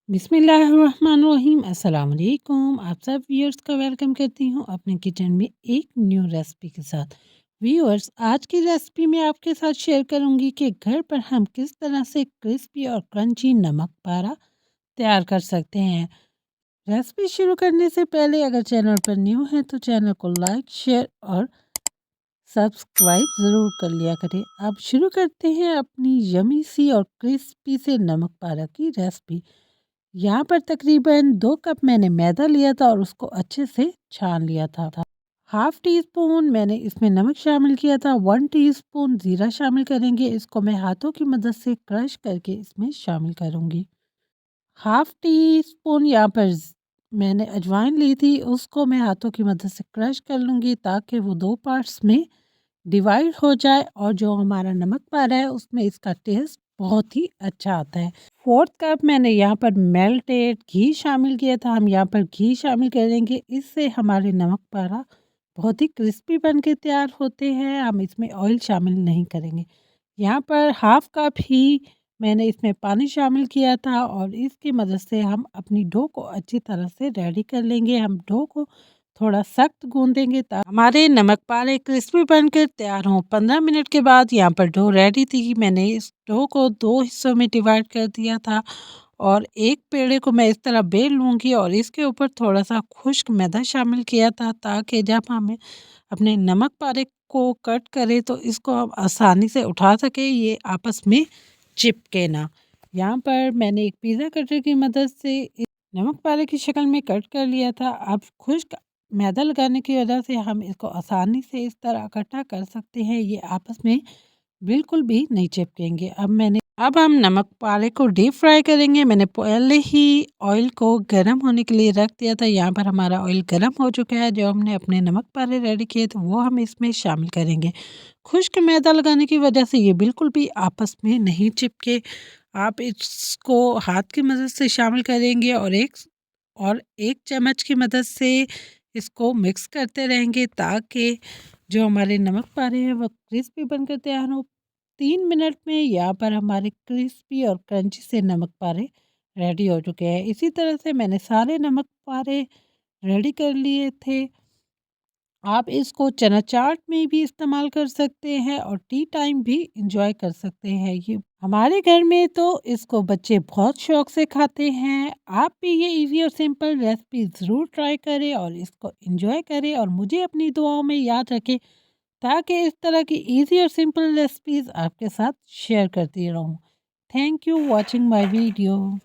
बिस्मिल्लाहिर्रहमानिर्रहीम अस्सलाम वालेकुम। आप सब व्यूअर्स का वेलकम करती हूँ अपने किचन में एक न्यू रेसिपी के साथ। व्यूअर्स, आज की रेसिपी में आपके साथ शेयर करूँगी कि घर पर हम किस तरह से क्रिस्पी और क्रंची नमक पारा तैयार कर सकते हैं। रेसिपी शुरू करने से पहले अगर चैनल पर न्यू है तो चैनल को लाइक शेयर और सब्सक्राइब ज़रूर कर लिया करें। अब शुरू करते हैं अपनी यमी सी और क्रिस्पी से नमक पारा की रेसिपी। यहाँ पर तकरीबन 2 कप मैंने मैदा लिया था और उसको अच्छे से छान लिया था। हाफ टी स्पून मैंने इसमें नमक शामिल किया था। 1 टीस्पून ज़ीरा शामिल करेंगे। इसको मैं हाथों की मदद से क्रश करके इसमें शामिल करूँगी। हाफ टी स्पून यहाँ पर मैंने अजवाइन ली थी, उसको मैं हाथों की मदद से क्रश कर लूँगी ताकि वो 2 पार्ट्स में डिवाइड हो जाए और जो हमारा नमक पारा है उसमें इसका टेस्ट बहुत ही अच्छा आता है। 4th कप मैंने यहाँ पर मेल्टेड घी शामिल किया था। हम यहाँ पर घी शामिल करेंगे, इससे हमारे नमक पारा बहुत ही क्रिस्पी बन के तैयार होते हैं। हम इसमें ऑयल शामिल नहीं करेंगे। यहाँ पर हाफ कप ही मैंने इसमें पानी शामिल किया था और इसकी मदद से हम अपनी डो को अच्छी तरह से रेडी कर लेंगे। हम डो को थोड़ा सख्त गूंदेंगे ताकि हमारे नमक पारे क्रिस्पी बनकर तैयार हों। 15 मिनट के बाद यहाँ पर डो रेडी थी। मैंने इस डो को 2 हिस्सों में डिवाइड कर दिया था और एक पेड़े को मैं इस तरह बेल लूँगी और इसके ऊपर थोड़ा सा खुश्क मैदा शामिल किया था ताकि जब हमें अपने नमक पारे को कट करें तो इसको हम आसानी से उठा सकें, ये आपस में चिपके ना। यहाँ पर मैंने एक पिज़्ज़ा कटर की मदद से इस नमक पारे की शक्ल में कट कर लिया था। अब खुश्क मैदा लगाने की वजह से हम इसको आसानी से इस तरह इकट्ठा कर सकते हैं, ये आपस में बिल्कुल भी नहीं चिपकेंगे। अब हम नमक पारे को डीप फ्राई करेंगे। मैंने पहले ही ऑयल को गर्म होने के लिए रख दिया था। यहाँ पर हमारा ऑयल गर्म हो चुका है। जो हमने अपने नमक पारे रेडी किए थे वो हम इसमें शामिल करेंगे। खुश्क मैदा लगाने की वजह से ये बिल्कुल भी आपस में नहीं चिपके। आप इसको हाथ की मदद से शामिल करेंगे और एक चम्मच की मदद से इसको मिक्स करते रहेंगे ताकि जो हमारे नमक पारे हैं वो क्रिस्पी बनकर तैयार हो। 3 मिनट में यहाँ पर हमारे क्रिस्पी और क्रंची से नमक पारे रेडी हो चुके हैं। इसी तरह से मैंने सारे नमक पारे रेडी कर लिए थे। आप इसको चना चाट में भी इस्तेमाल कर सकते हैं और टी टाइम भी इंजॉय कर सकते हैं। ये हमारे घर में तो इसको बच्चे बहुत शौक से खाते हैं। आप भी ये इजी और सिंपल रेसिपी ज़रूर ट्राई करें और इसको इंजॉय करें और मुझे अपनी दुआओं में याद रखें ताकि इस तरह की इजी और सिंपल रेसिपीज़ आपके साथ शेयर करती रहूं। Thank you watching my video.